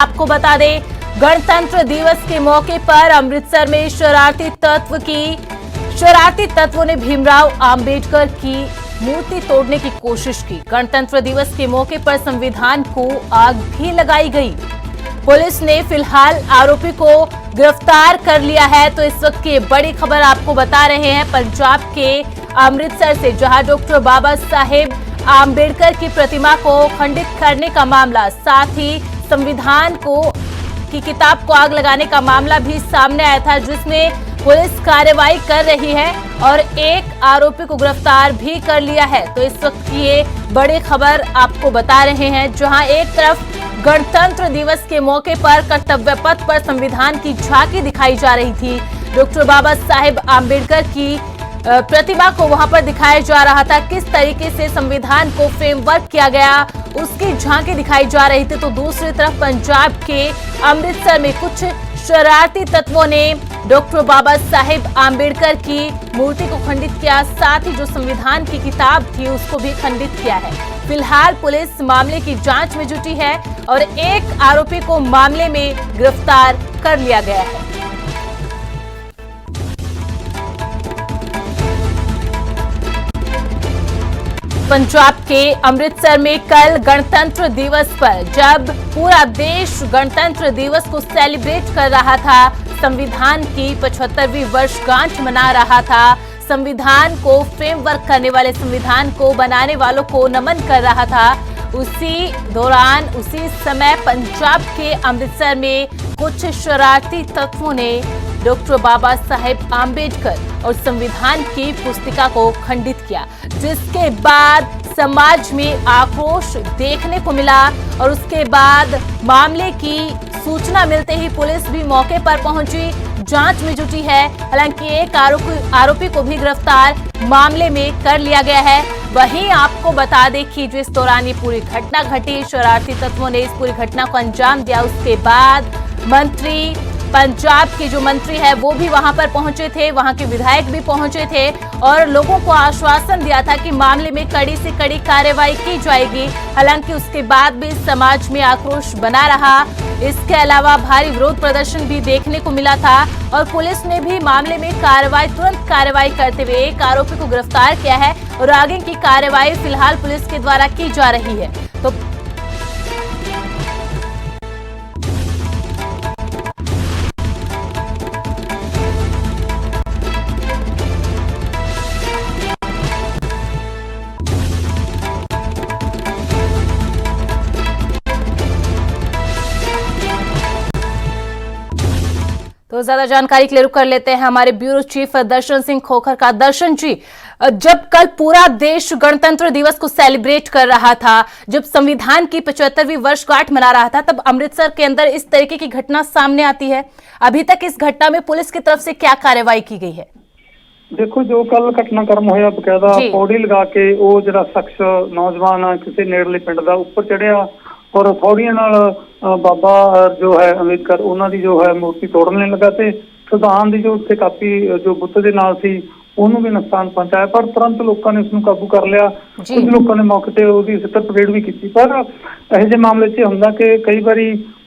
आपको बता दें, गणतंत्र दिवस के मौके पर अमृतसर में शरारती तत्वों ने भीमराव अंबेडकर की मूर्ति तोड़ने की कोशिश की। गणतंत्र दिवस के मौके पर संविधान को आग भी लगाई गई। पुलिस ने फिलहाल आरोपी को गिरफ्तार कर लिया है। तो इस वक्त की बड़ी खबर आपको बता रहे हैं पंजाब के अमृतसर से, जहां डॉक्टर बाबा साहेब आम्बेडकर की प्रतिमा को खंडित करने का मामला, साथ ही संविधान की किताब को आग लगाने का मामला भी सामने आया था, जिसमें पुलिस कार्रवाई कर रही है और एक आरोपी को गिरफ्तार भी कर लिया है। तो इस वक्त की ये बड़ी खबर आपको बता रहे हैं, जहां एक तरफ गणतंत्र दिवस के मौके पर कर्तव्य पथ पर संविधान की झांकी दिखाई जा रही थी। डॉक्टर बाबा साहेब आम्बेडकर की प्रतिमा को वहां पर दिखाया जा रहा था, किस तरीके से संविधान को फ्रेमवर्क किया गया उसकी झांकी दिखाई जा रही थी। तो दूसरी तरफ पंजाब के अमृतसर में कुछ शरारती तत्वों ने डॉक्टर बाबा साहेब आम्बेडकर की मूर्ति को खंडित किया, साथ ही जो संविधान की किताब थी उसको भी खंडित किया है। फिलहाल पुलिस मामले की जांच में जुटी है और एक आरोपी को मामले में गिरफ्तार कर लिया गया है। पंजाब के अमृतसर में कल गणतंत्र दिवस पर, जब पूरा देश गणतंत्र दिवस को सेलिब्रेट कर रहा था, संविधान की 75वीं वर्षगांठ मना रहा था, संविधान को फ्रेमवर्क करने वाले, संविधान को बनाने वालों को नमन कर रहा था, उसी दौरान उसी समय पंजाब के अमृतसर में कुछ शरारती तत्वों ने डॉक्टर बाबा साहेब आम्बेडकर और संविधान की पुस्तिका को खंडित किया, जिसके बाद समाज में आक्रोश देखने को मिला और उसके बाद मामले की सूचना मिलते ही पुलिस भी मौके पर पहुंची, जांच में जुटी है। हालांकि एक आरोपी को भी गिरफ्तार मामले में कर लिया गया है। वहीं आपको बता दें कि जिस दौरान ये पूरी घटना घटी, शरारती तत्वों ने इस पूरी घटना को अंजाम दिया, उसके बाद पंजाब के जो मंत्री है वो भी वहां पर पहुंचे थे, वहां के विधायक भी पहुंचे थे और लोगों को आश्वासन दिया था कि मामले में कड़ी से कड़ी कार्रवाई की जाएगी। हालांकि उसके बाद भी समाज में आक्रोश बना रहा। इसके अलावा भारी विरोध प्रदर्शन भी देखने को मिला था और पुलिस ने भी मामले में तुरंत कार्रवाई करते हुए एक आरोपी को गिरफ्तार किया है और आगे की कार्रवाई फिलहाल पुलिस के द्वारा की जा रही है। तो ज्यादा जानकारी के लिए रुक कर लेते हैं हमारे ब्यूरो चीफ दर्शन सिंह खोखर का। दर्शन जी, जब कल पूरा देश गणतंत्र दिवस को सेलिब्रेट कर रहा था, जब संविधान की 75वीं वर्षगांठ मना रहा था, तब अमृतसर के अंदर इस तरीके की घटना सामने आती है। अभी तक इस घटना में पुलिस की तरफ से क्या कार्रवाई की गई है? देखो, जो कल घटनाक्रम होया, बकायदा पौड़ी लगा के वो जरा शख्स नौजवान किसी नेड़ले पिंड दा उपर चढ़िया और थोड़िया बाबा जो है अंबेडकर उन्होंने जो है मूर्ति तोड़ने लगा, तो संविधान की जो उत्थे कापी जो बुत के नाल सी ਉਹਨੂੰ भी नुकसान पहुंचाया, पर तुरंत लोगों ने उसको काबू कर लिया। कुछ लोगों ने मौके पर उसकी सितर परेड भी की। पर ਇਹੋ ਜਿਹੇ मामले च ਹੁੰਦਾ कि कई बार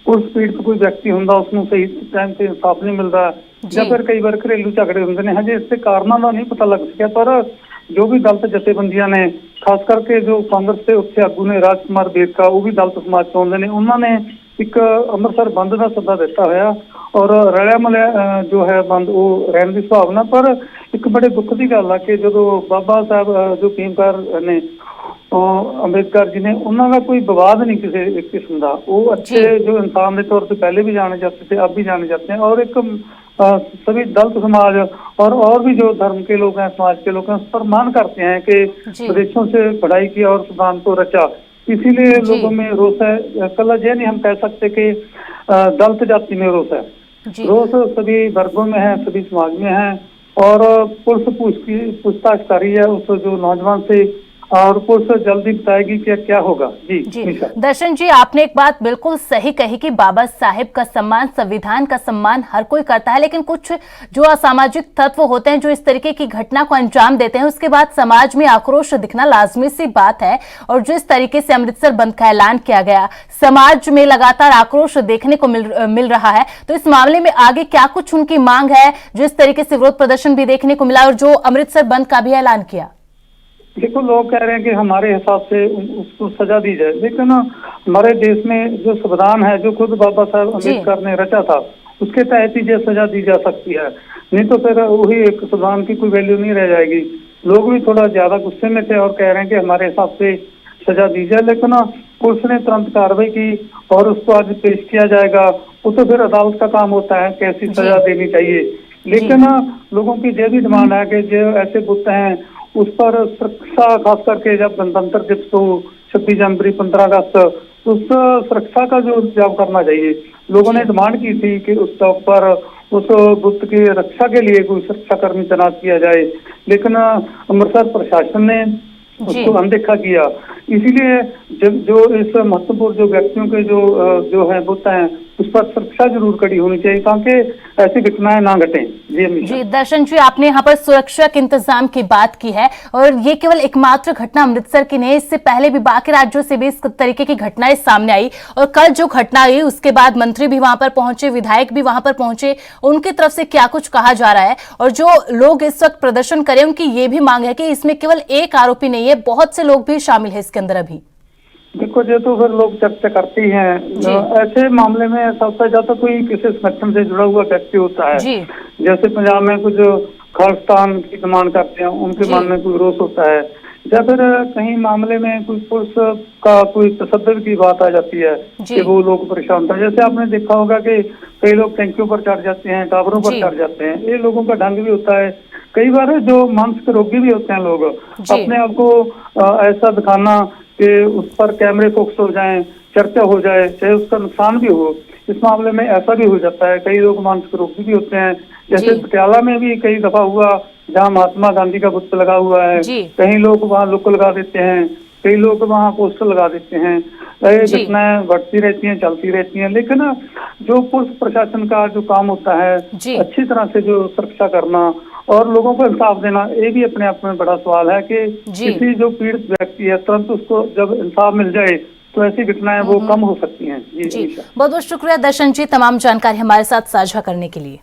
उस स्पीड पर कोई व्यक्ति ਹੁੰਦਾ उसको सही टाइम से इंसाफ नहीं मिलता, या फिर कई बार घरेलू झगड़े होंगे ने। हजे इसके कारणों का नहीं पता लग सकिया, पर जो भी दलित जथेबंदियां ने, खास करके जो कांग्रेस के उत्थे आगू ने राजकुमार बेरका, वो भी दलित समाज से आते हैं, उन्होंने एक अमृतसर बंद का सद्दा दिता होया और रलिया मिलिया जो है बंद वो रहने की संभावना। पर एक बड़े दुख की गल है कि जो बाबा साहब जो भीमकार ने अंबेडकर जी ने, उन्होंने कोई विवाद नहीं किसी किस्म का, वो अच्छे जो इंसान के तौर पर पहले भी जाने जाते थे, अब भी जाने जाते हैं। और एक सभी दलित समाज और भी जो धर्म के लोग हैं, समाज के लोग हैं, उस पर मान करते हैं कि विदेशों से पढ़ाई की और संविधान को रचा, इसीलिए लोगों में रोष है। कल ये नहीं हम कह सकते कि दलित जाति में रोष है, रोष सभी वर्गों में है, सभी समाज में है। और पुलिस पूछताछ कर रही है उस जो नौजवान से और पुलिस जल्दी बताएगी कि क्या होगा। जी जी दर्शन जी, आपने एक बात बिल्कुल सही कही कि बाबा साहेब का सम्मान, संविधान का सम्मान हर कोई करता है, लेकिन कुछ जो असामाजिक तत्व होते हैं जो इस तरीके की घटना को अंजाम देते हैं, उसके बाद समाज में आक्रोश दिखना लाजमी सी बात है। और जिस तरीके से अमृतसर बंद का ऐलान किया गया, समाज में लगातार आक्रोश देखने को मिल रहा है, तो इस मामले में आगे क्या कुछ उनकी मांग है? जिस तरीके से विरोध प्रदर्शन भी देखने को मिला और जो अमृतसर बंद का भी ऐलान किया। देखो, लोग कह रहे हैं कि हमारे हिसाब से उसको सजा दी जाए, लेकिन हमारे देश में जो संविधान है, जो खुद बाबा साहब अम्बेडकर ने रचा था, उसके तहत ही सजा दी जा सकती है। नहीं तो फिर वही एक संविधान की कोई वैल्यू नहीं रह जाएगी। लोग भी थोड़ा ज्यादा गुस्से में थे और कह रहे हैं कि हमारे हिसाब से सजा दी जाए, लेकिन पुलिस ने तुरंत कार्रवाई की और उसको आज पेश किया जाएगा। वो तो फिर अदालत का काम होता है कैसी सजा देनी चाहिए। लेकिन लोगों की ये भी डिमांड है कि जो ऐसे बुत हैं उस पर सुरक्षा, खास करके जब गणतंत्र दिवस हो, 26 जनवरी, 15 अगस्त, उस सुरक्षा का जो इंतजाम करना चाहिए। लोगों ने डिमांड की थी कि उस चौक पर उस बुत की रक्षा के लिए कोई सुरक्षा कर्मी तैनात किया जाए, लेकिन अमृतसर प्रशासन ने उसको अनदेखा किया। इसीलिए जब जो इस महत्वपूर्ण जो व्यक्तियों के जो है बुत हैं, उस पर सुरक्षा जरूर कड़ी होनी चाहिए ताकि ऐसी घटनाएं ना घटें। जी दर्शन जी, आपने यहाँ पर सुरक्षा के इंतजाम की बात की है और ये केवल एकमात्र घटना अमृतसर की नहीं, इससे पहले भी बाकी राज्यों से भी इस तरीके की घटनाएं सामने आई। और कल जो घटना आई उसके बाद मंत्री भी वहां पर पहुंचे, विधायक भी वहां पर पहुंचे, उनकी तरफ से क्या कुछ कहा जा रहा है? और जो लोग इस वक्त प्रदर्शन करें, उनकी ये भी मांग है कि इसमें केवल एक आरोपी नहीं है, बहुत से लोग भी शामिल है इसके अंदर अभी। देखो, ये तो फिर लोग चर्चा करते ही हैं। ऐसे मामले में सबसे ज्यादा कोई किसी संगठन से जुड़ा हुआ व्यक्ति होता है। जैसे पंजाब में कुछ खालिस्तान की डिमांड करते हैं, उनके मन में कोई रोष होता है, या फिर कहीं मामले में कोई पुलिस का कोई तशद्दुद की बात आ जाती है कि वो लोग परेशान था। जैसे आपने देखा होगा कि कई लोग टैंकियों पर चढ़ जाते हैं, टावरों पर चढ़ जाते हैं। ये लोगों का ढंग भी होता है। कई बार जो मानसिक रोगी भी होते हैं लोग, अपने आप को ऐसा दिखाना कि उस पर कैमरे फोकस हो जाएं, चर्चा हो जाए, चाहे उसका नुकसान भी हो, इस मामले में ऐसा भी हो जाता है। कई लोग मानसिक रोगी भी होते हैं। जैसे पटियाला में भी कई दफा हुआ, जहाँ महात्मा गांधी का बुत लगा हुआ है, कई लोग वहाँ लुक लगा देते हैं, कई लोग वहाँ पोस्टर लगा देते हैं। घटनाएं बढ़ती रहती हैं, चलती रहती हैं। लेकिन जो पुलिस प्रशासन का जो काम होता है, अच्छी तरह से जो सुरक्षा करना और लोगों को इंसाफ देना, ये भी अपने आप में बड़ा सवाल है कि किसी जो पीड़ित व्यक्ति है, तुरंत उसको जब इंसाफ मिल जाए तो ऐसी घटनाएं वो कम हो सकती हैं। जी बहुत बहुत शुक्रिया दर्शन जी, तमाम जानकारी हमारे साथ साझा करने के लिए।